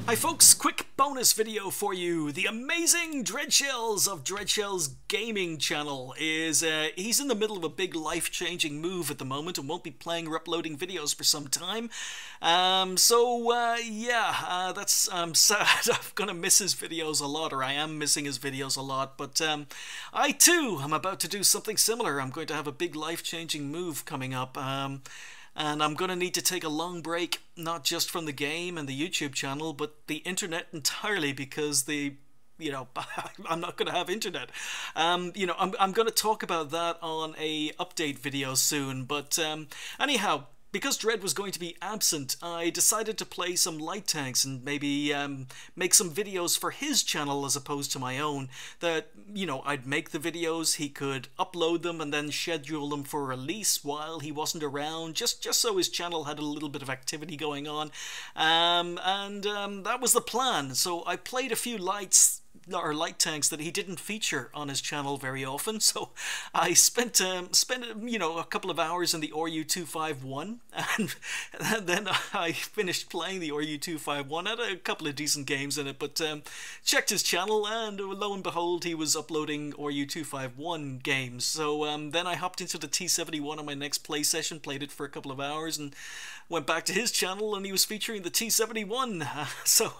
Hi folks, quick bonus video for you. The amazing Dreadshells of Dreadshells Gaming channel is, he's in the middle of a big life-changing move at the moment and won't be playing or uploading videos for some time. I'm sad. I'm gonna miss his videos a lot, or I am missing his videos a lot, but I too am about to do something similar. I'm going to have a big life-changing move coming up. And I'm going to need to take a long break, not just from the game and the YouTube channel, but the internet entirely, because I'm not going to have internet. I'm going to talk about that on a update video soon, but anyhow, because Dread was going to be absent, I decided to play some light tanks and maybe make some videos for his channel as opposed to my own. That, I'd make the videos, he could upload them and then schedule them for release while he wasn't around, just so his channel had a little bit of activity going on. That was the plan. So I played a few light tanks that he didn't feature on his channel very often, so I spent a couple of hours in the RU251, and then I finished playing the RU251. Had a couple of decent games in it, but checked his channel, and lo and behold, he was uploading RU251 games. So then I hopped into the T71 on my next play session, played it for a couple of hours, and went back to his channel, and he was featuring the T71. So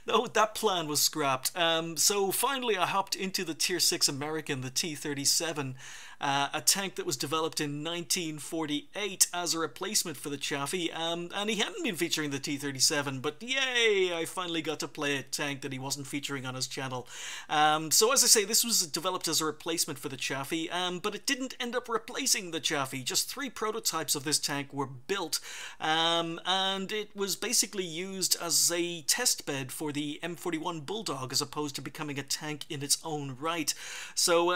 no, that plan was scrapped. So finally I hopped into the Tier 6 American, the T37, a tank that was developed in 1948 as a replacement for the Chaffee, and he hadn't been featuring the T37, but yay, I finally got to play a tank that he wasn't featuring on his channel. So as I say, this was developed as a replacement for the Chaffee, but it didn't end up replacing the Chaffee. Just 3 prototypes of this tank were built, and it was basically used as a test bed for the M41 Bulldog as opposed to becoming a tank in its own right. So,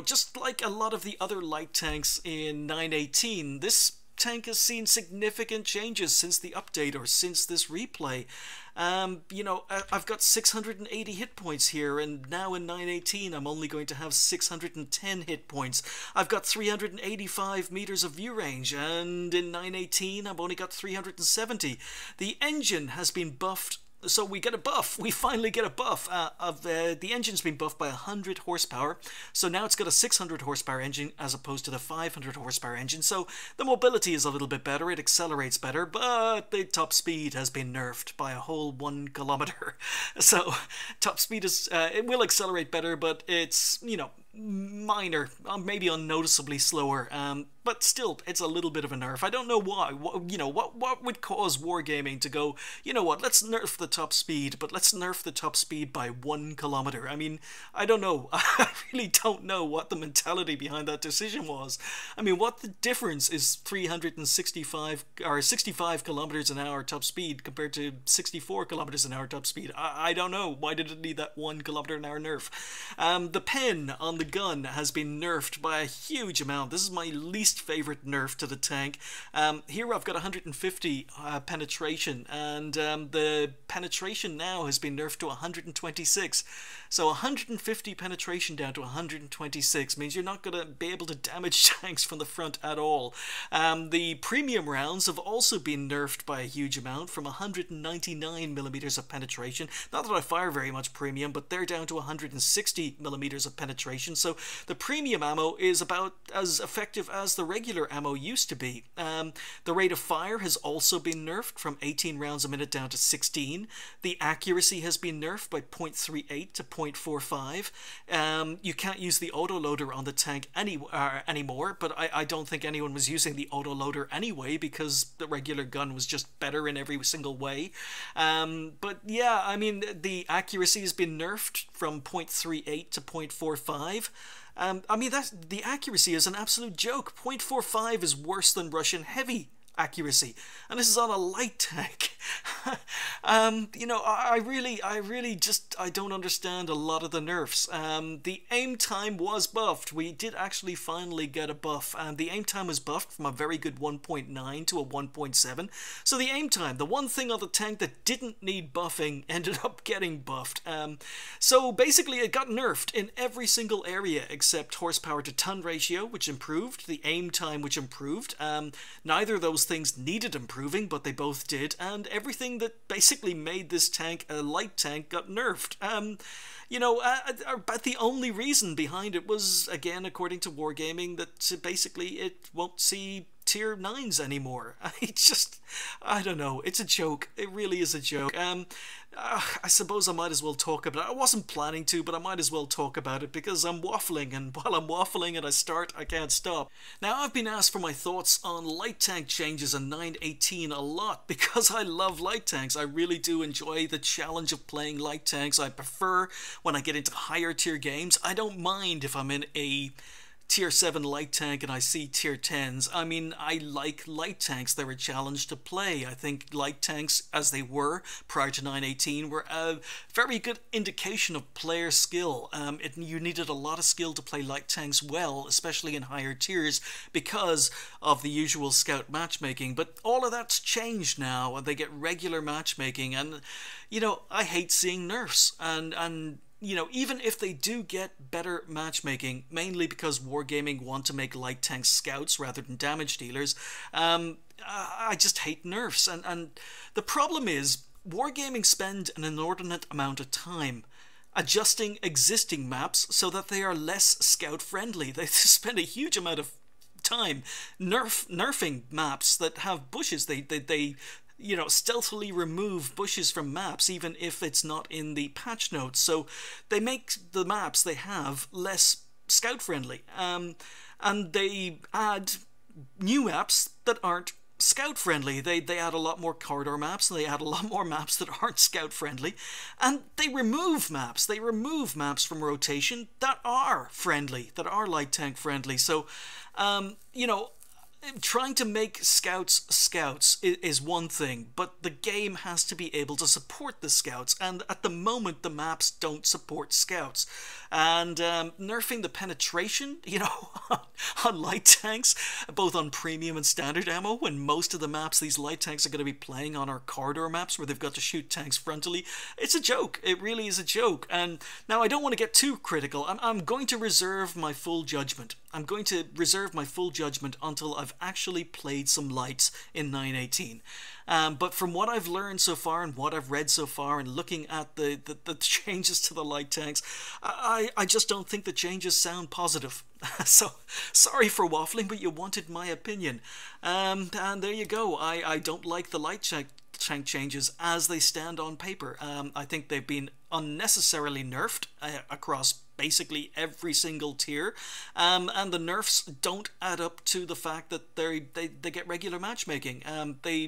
just like a lot of the other light tanks in 918, this tank has seen significant changes since the update, or since this replay. I've got 680 hit points here, and now in 918 I'm only going to have 610 hit points. I've got 385 meters of view range, and in 918 I've only got 370. The engine has been buffed. So we get a buff. We finally get a buff. The engine's been buffed by 100 horsepower. So now it's got a 600 horsepower engine as opposed to the 500 horsepower engine. So the mobility is a little bit better. It accelerates better, but the top speed has been nerfed by a whole 1 kilometer. So top speed is, it will accelerate better, but it's, minor, maybe unnoticeably slower, but still, it's a little bit of a nerf. I don't know why. What would cause wargaming to go, let's nerf the top speed, but let's nerf the top speed by 1 kilometer. I mean, I don't know. I really don't know what the mentality behind that decision was. I mean, what the difference is 365 or 65 kilometers an hour top speed compared to 64 kilometers an hour top speed? I don't know. Why did it need that 1 kilometer an hour nerf? The pen on the gun has been nerfed by a huge amount. This is my least favorite nerf to the tank. Here I've got 150 penetration, and the penetration now has been nerfed to 126. So 150 penetration down to 126 means you're not going to be able to damage tanks from the front at all. The premium rounds have also been nerfed by a huge amount, from 199 millimeters of penetration. Not that I fire very much premium, but they're down to 160 millimeters of penetration. So the premium ammo is about as effective as the regular ammo used to be. The rate of fire has also been nerfed from 18 rounds a minute down to 16. The accuracy has been nerfed by 0.38 to 0.45. You can't use the autoloader on the tank anymore, but I don't think anyone was using the autoloader anyway, because the regular gun was just better in every single way. But yeah, I mean, the accuracy has been nerfed from 0.38 to 0.45. I mean, the accuracy is an absolute joke. 0.45 is worse than Russian heavy accuracy, and this is on a light tank. I don't understand a lot of the nerfs. The aim time was buffed. We did actually finally get a buff, and the aim time was buffed from a very good 1.9 to a 1.7. So the aim time, the one thing on the tank that didn't need buffing, ended up getting buffed. So basically it got nerfed in every single area except horsepower to ton ratio, which improved, the aim time, which improved. Neither of those things needed improving, but they both did, and everything that basically made this tank a light tank got nerfed. But the only reason behind it was, again, according to Wargaming, that basically it won't see tier 9s anymore. I don't know, it's a joke. It really is a joke. I suppose I might as well talk about it. I wasn't planning to, but I might as well talk about it because I'm waffling, and while I'm waffling and I can't stop. Now, I've been asked for my thoughts on light tank changes in 9.18 a lot because I love light tanks. I really do enjoy the challenge of playing light tanks. I prefer when I get into higher tier games. I don't mind if I'm in a tier 7 light tank and I see tier 10s. I mean, I like light tanks. They're a challenge to play. I think light tanks, as they were prior to 9.18, were a very good indication of player skill. You needed a lot of skill to play light tanks well, especially in higher tiers, because of the usual scout matchmaking. But all of that's changed now, and they get regular matchmaking, and, you know, I hate seeing nerfs, and you know, even if they do get better matchmaking, mainly because Wargaming want to make light tanks scouts rather than damage dealers, I just hate nerfs. And the problem is, Wargaming spend an inordinate amount of time adjusting existing maps so that they are less scout friendly. They spend a huge amount of time nerfing maps that have bushes. They you know, stealthily remove bushes from maps even if it's not in the patch notes. So they make the maps they have less scout friendly. And they add new maps that aren't scout friendly. They add a lot more corridor maps, and they add a lot more maps that aren't scout friendly. And they remove maps. They remove maps from rotation that are friendly, that are light tank friendly. So, you know, trying to make scouts is one thing, but the game has to be able to support the scouts, and at the moment the maps don't support scouts. And nerfing the penetration, you know, on light tanks, both on premium and standard ammo, when most of the maps these light tanks are going to be playing on are corridor maps where they've got to shoot tanks frontally, it's a joke. It really is a joke. And now I don't want to get too critical. I'm going to reserve my full judgment. I'm going to reserve my full judgment until I've actually played some lights in 9.18. But from what I've learned so far and what I've read so far and looking at the changes to the light tanks, I just don't think the changes sound positive. So, sorry for waffling, but you wanted my opinion. And there you go. I don't like the light tank changes as they stand on paper. I think they've been unnecessarily nerfed across basically every single tier, and the nerfs don't add up to the fact that they get regular matchmaking. They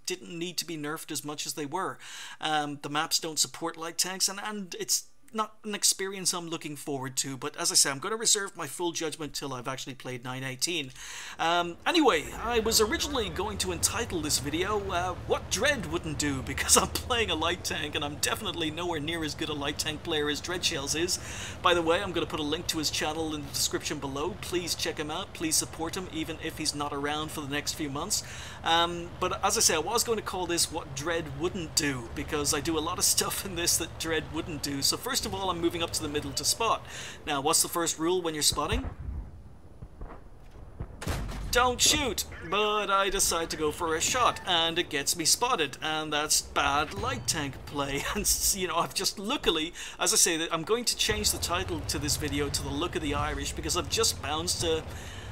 didn't need to be nerfed as much as they were. The maps don't support light tanks, and it's not an experience I'm looking forward to. But as I say, I'm going to reserve my full judgment till I've actually played 9.18. Anyway, I was originally going to entitle this video What Dread Wouldn't Do, because I'm playing a light tank and I'm definitely nowhere near as good a light tank player as Dreadshells is. By the way, I'm going to put a link to his channel in the description below. Please check him out. Please support him, even if he's not around for the next few months. But as I say, I was going to call this What Dread Wouldn't Do, because I do a lot of stuff in this that Dread wouldn't do. So first of all, I'm moving up to the middle to spot. Now, what's the first rule when you're spotting? Don't shoot! But I decide to go for a shot, and it gets me spotted, and that's bad light tank play. And, you know, I've just luckily, as I say, that I'm going to change the title to this video to The Look of the Irish, because I've just bounced to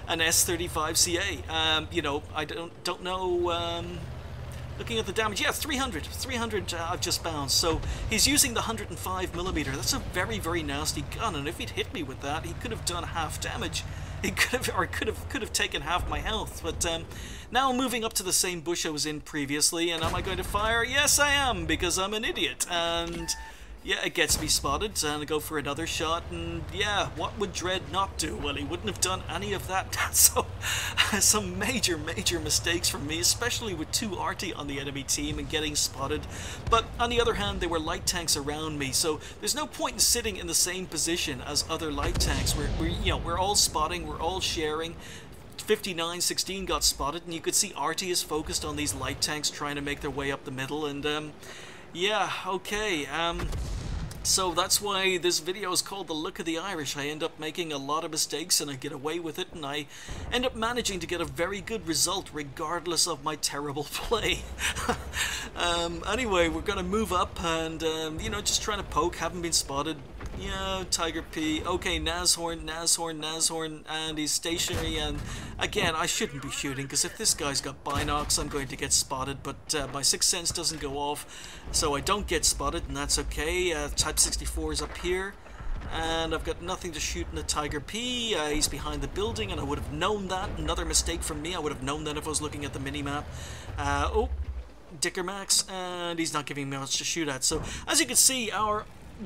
an S35 CA. You know, I don't know. Looking at the damage, yeah, 300 I've just bounced. So he's using the 105mm. That's a very, very nasty gun, and if he'd hit me with that, he could have done half damage. He could have taken half my health. But now I'm moving up to the same bush I was in previously, and am I going to fire? Yes, I am, because I'm an idiot. And yeah, it gets me spotted, and I go for another shot, and yeah, what would Dread not do? Well, he wouldn't have done any of that. So, some major mistakes from me, especially with 2 Arty on the enemy team and getting spotted. But on the other hand, there were light tanks around me, so there's no point in sitting in the same position as other light tanks. We're all spotting, we're all sharing. 59-16 got spotted, and you could see Arty is focused on these light tanks trying to make their way up the middle, and yeah, okay, So that's why this video is called The Look of the Irish. I end up making a lot of mistakes and I get away with it, and I end up managing to get a very good result regardless of my terrible play. Anyway, we're going to move up and, you know, just trying to poke, haven't been spotted. Yeah, Tiger P. Okay, Nashorn, and he's stationary, and again, I shouldn't be shooting, because if this guy's got binocs, I'm going to get spotted, but my sixth sense doesn't go off, so I don't get spotted, and that's okay. Type 64 is up here, and I've got nothing to shoot in the Tiger P. He's behind the building, and I would have known that. Another mistake from me. I would have known that if I was looking at the mini-map. Oh, Dicker Max, and he's not giving me much to shoot at. So, as you can see, our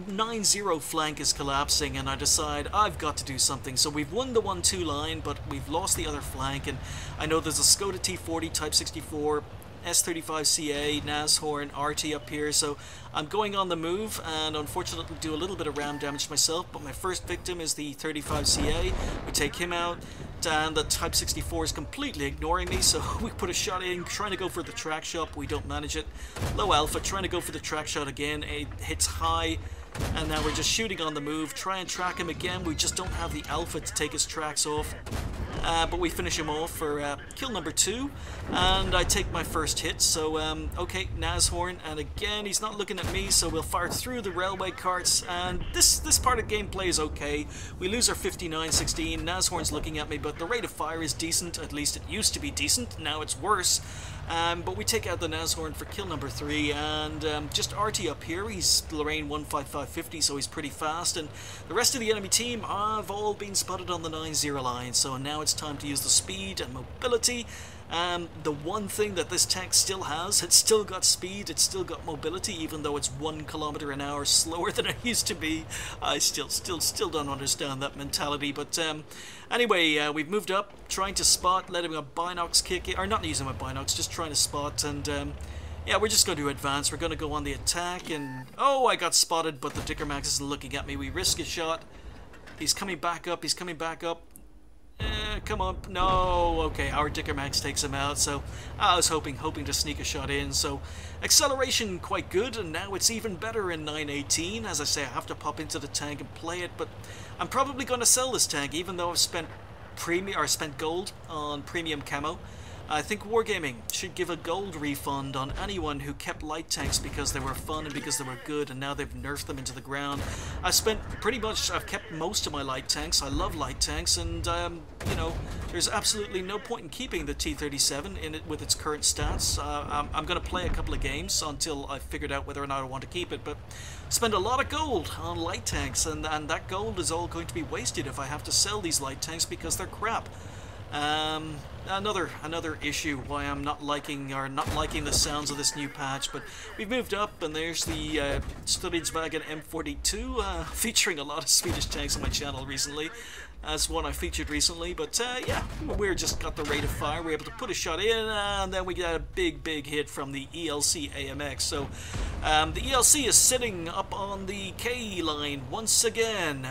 9-0 flank is collapsing, and I decide I've got to do something. So we've won the 1-2 line, but we've lost the other flank, and I know there's a Skoda T40 Type 64, S35 CA, Nashorn, RT up here, so I'm going on the move, and unfortunately do a little bit of ram damage myself, but my first victim is the 35 CA. We take him out, and the Type 64 is completely ignoring me, so we put a shot in, trying to go for the track shot, we don't manage it. Low alpha, trying to go for the track shot again, it hits high, and now we're just shooting on the move, try and track him again. We just don't have the alpha to take his tracks off, but we finish him off for kill number 2, and I take my first hit. So okay, Nashorn, and again he's not looking at me, so we'll fire through the railway carts, and this part of gameplay is okay. We lose our 59-16, Nashorn's looking at me, but the rate of fire is decent. At least it used to be decent, now it's worse. But we take out the Nashorn for kill number 3, and just RT up here, he's Lorraine 15550, so he's pretty fast, and the rest of the enemy team have all been spotted on the 9-0 line, so now it's time to use the speed and mobility. The one thing that this tank still has, it's still got speed, it's still got mobility, even though it's 1 kilometer an hour slower than it used to be. I still don't understand that mentality, but anyway, we've moved up, trying to spot, letting a binocs kick it, or not using my binocs, just trying to spot, and yeah, we're just going to advance. We're going to go on the attack, and oh, I got spotted, but the Dicker Max isn't looking at me. We risk a shot. He's coming back up, he's coming back up. Come on, no, okay, our Dicker Max takes him out, so I was hoping to sneak a shot in. So acceleration quite good, and now it's even better in 918. As I say, I have to pop into the tank and play it, but I'm probably going to sell this tank, even though I've spent gold on premium camo. I think Wargaming should give a gold refund on anyone who kept light tanks because they were fun and because they were good, and now they've nerfed them into the ground. I've kept most of my light tanks. I love light tanks, and you know, there's absolutely no point in keeping the T37 in it with its current stats. I'm going to play a couple of games until I've figured out whether or not I want to keep it, but spend a lot of gold on light tanks, and that gold is all going to be wasted if I have to sell these light tanks because they're crap. Another issue why I'm not liking the sounds of this new patch, but we've moved up, and there's the Studidsvagen M42, featuring a lot of Swedish tanks on my channel recently. That's one I featured recently, but yeah, we're just got the rate of fire, we're able to put a shot in, and then we get a big hit from the ELC AMX. So the ELC is sitting up on the K line once again.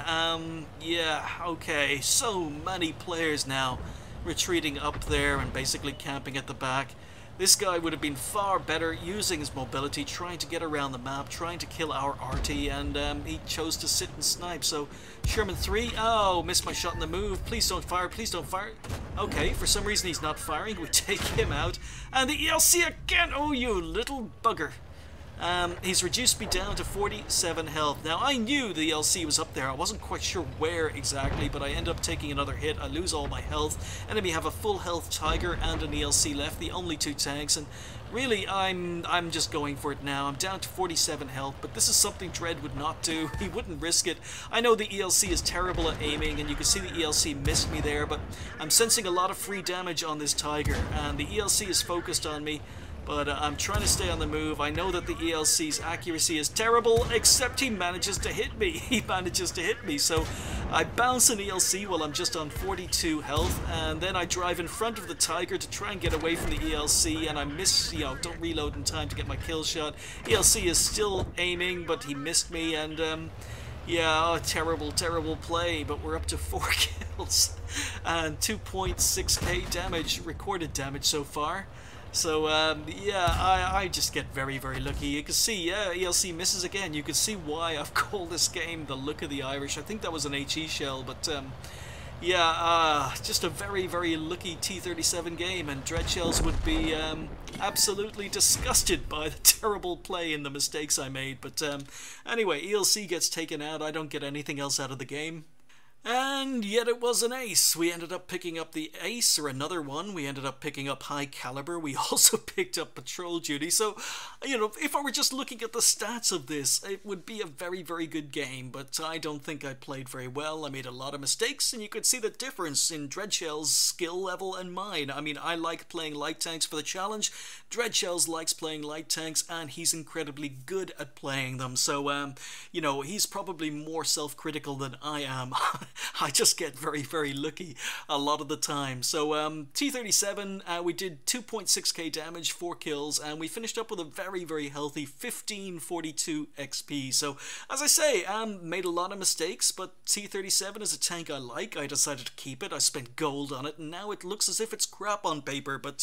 Yeah, okay, so many players now retreating up there and basically camping at the back. This guy would have been far better using his mobility, trying to get around the map, trying to kill our RT, and he chose to sit and snipe. So Sherman 3, oh, missed my shot in the move. Please don't fire, please don't fire. Okay, for some reason he's not firing. We take him out, and the ELC again. Oh, you little bugger. He's reduced me down to 47 health. Now, I knew the ELC was up there. I wasn't quite sure where exactly, but I end up taking another hit. I lose all my health. Enemy have a full health Tiger and an ELC left, the only 2 tanks, and really, I'm just going for it now. I'm down to 47 health, but this is something Dread would not do. He wouldn't risk it. I know the ELC is terrible at aiming, and you can see the ELC missed me there, but I'm sensing a lot of free damage on this Tiger, and the ELC is focused on me. But I'm trying to stay on the move. I know that the ELC's accuracy is terrible, except he manages to hit me. He manages to hit me. So I bounce an ELC while I'm just on 42 health, and then I drive in front of the Tiger to try and get away from the ELC, and I miss, you know, don't reload in time to get my kill shot. ELC is still aiming, but he missed me, and yeah, oh, terrible play, but we're up to 4 kills and 2.6k damage, recorded damage so far. So yeah, I just get very, very lucky. You can see, yeah, ELC misses again. You can see why I've called this game the Look of the Irish. I think that was an HE shell, but yeah, just a very, very lucky T37 game, and Dreadshells would be absolutely disgusted by the terrible play and the mistakes I made. But anyway, ELC gets taken out. I don't get anything else out of the game. And yet it was an ace. We ended up picking up the ace, or another one. We ended up picking up high caliber. We also picked up patrol duty. So, you know, if I were just looking at the stats of this, it would be a very, very good game. But I don't think I played very well. I made a lot of mistakes, and you could see the difference in Dreadshell's skill level and mine. I mean, I like playing light tanks for the challenge. Dreadshells likes playing light tanks, and he's incredibly good at playing them. So, you know, he's probably more self-critical than I am. I just get very, very lucky a lot of the time. So T37, we did 2.6k damage, 4 kills, and we finished up with a very, very healthy 1542 XP. So as I say, made a lot of mistakes, but T37 is a tank I like. I decided to keep it. I spent gold on it, and now it looks as if it's crap on paper, but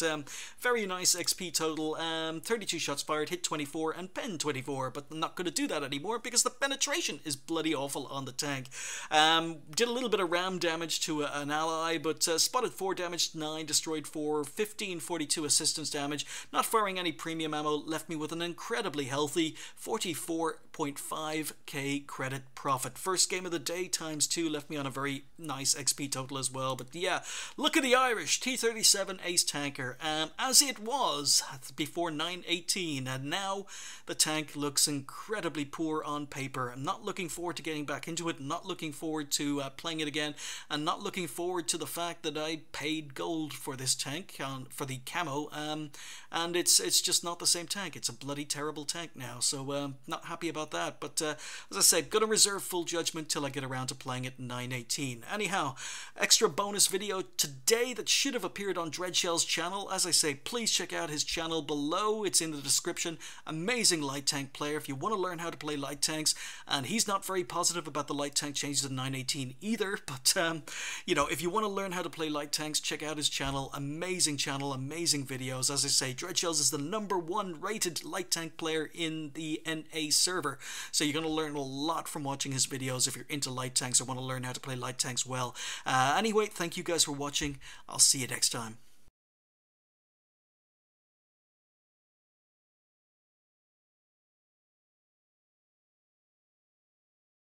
very nice XP total. 32 shots fired, hit 24, and pen 24, but I'm not going to do that anymore because the penetration is bloody awful on the tank. Did a little bit of ram damage to an ally, but spotted 4 damage, 9, destroyed 4, 1542 assistance damage. Not firing any premium ammo left me with an incredibly healthy 44.5k credit profit. First game of the day times 2 left me on a very nice XP total as well. But yeah, look at the Irish T37 Ace Tanker, as it was before 9.18, and now the tank looks incredibly poor on paper. I'm not looking forward to getting back into it, not looking forward to playing it again, and not looking forward to the fact that I paid gold for this tank, for the camo, and it's just not the same tank. It's a bloody terrible tank now, so not happy about that. But as I said, gonna reserve full judgment till I get around to playing it in 9.18. Anyhow, extra bonus video today that should have appeared on Dreadshell's channel. As I say, please check out his channel below. It's in the description. Amazing light tank player if you want to learn how to play light tanks, and he's not very positive about the light tank changes in 9.18 either, but you know, if you want to learn how to play light tanks, check out his channel. Amazing channel, amazing videos. As I say, Dreadshells is the #1 rated light tank player in the NA server, so you're going to learn a lot from watching his videos if you're into light tanks or want to learn how to play light tanks well. Anyway, thank you guys for watching. I'll see you next time.